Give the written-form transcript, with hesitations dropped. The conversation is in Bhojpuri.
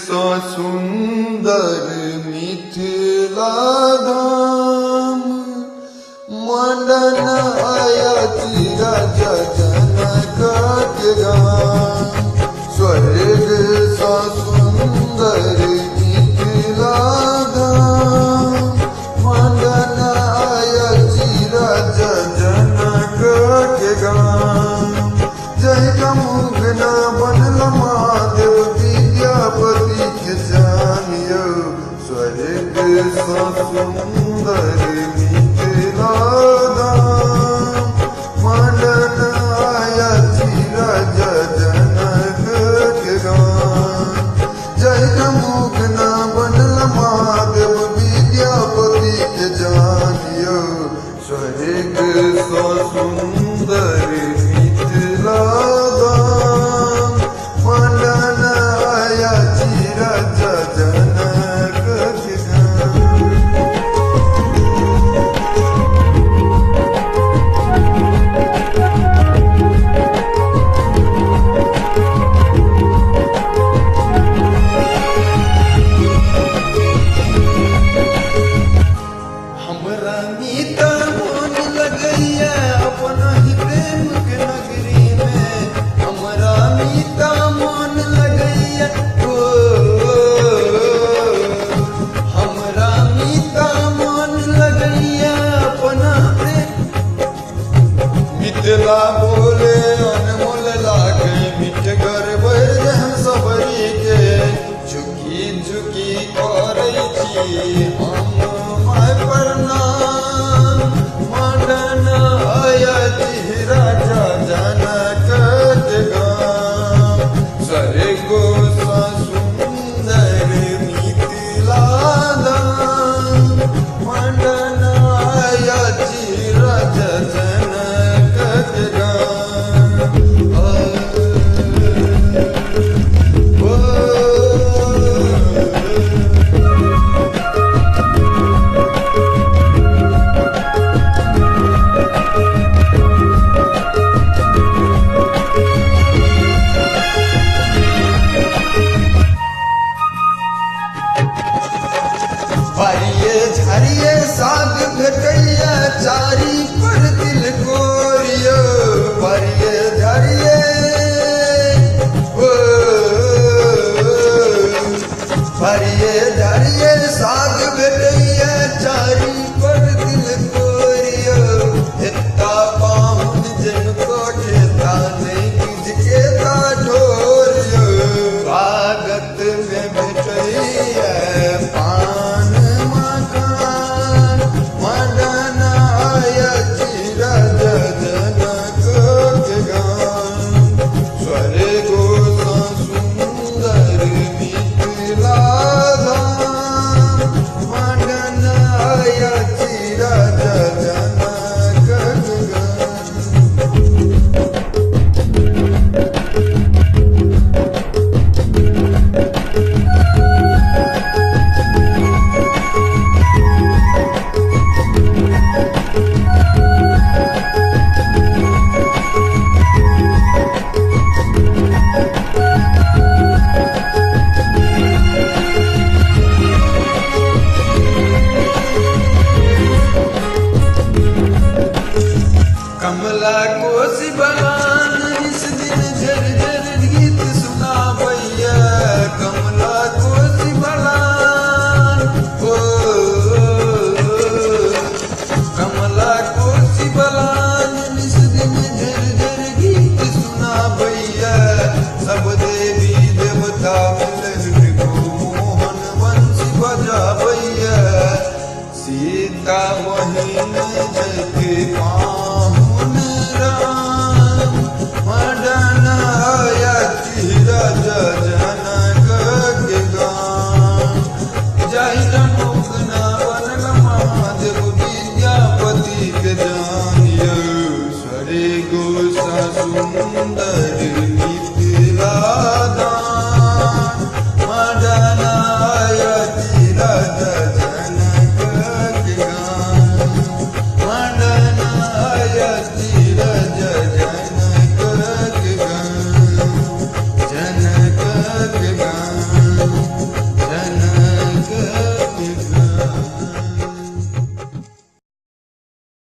सा सुंदर मिथिला धाम मंडन आयाति राजा जनक के गाम। स्वर्ग सा सुंदर मिथिला धाम मंडन आयाति राजा जनक के गाम। जय कमुगना बनल महादेव विद्यापति के जानियो। स्वर्ग सा सुंदर मिथिला धाम मंडन आयाति राजा जनक के गाम। जय कमुगना बनल महादेव विद्यापति के जानियो। स्वर्ग सा सुंदर मिथिला धाम मंडन आयाति राजा जनक के गाम। हमरा मीता मन लगैया अपना ही प्रेम के नगरी में। हमरा मीता मन लगैया हमरा मीता मन लगैया अपना प्रेम। मिथिला बोले अनमोल लागे मिठ घर भर हम सबरी के। झुकी झुकी करै छी हम माय प्रणाम मंडन आयाति राजा जनक के गाम। स्वर्ग सा सुंदर मिथिला धाम मंडन आयाति राजा जनक के गाम। हरिये झरिये साग भेटैया चारी पर दिल गोरियो। हरिये झरिये हरिये झरिये साग भेटैया चारी पर दिल गोरियो। हेता पाहुन जिनको ठेता नहीं किसके ता ढोरियो। स्वागत में भेटैया पान मकान मंडन आयाति राजा जनक के गाम। स्वर्ग सा सुंदर मिथिला धाम मंडन आयाति राजा जनक के गाम। कमला कोसी बलान इस दिन झरझर गीत सुना भैया। कमला कोसी बलान कमला कोसी बलान इस दिन झरझर गीत सुना भैया। सब देवी देवता मिलन को मोहन वंशी बजा भैया। सीता बहिन जय पाहुन राम मंडन आयाति राजा जनक के गाम। जय जमुना बनल महादेव विद्यापति के जानियो। स्वर्ग सा सुंदर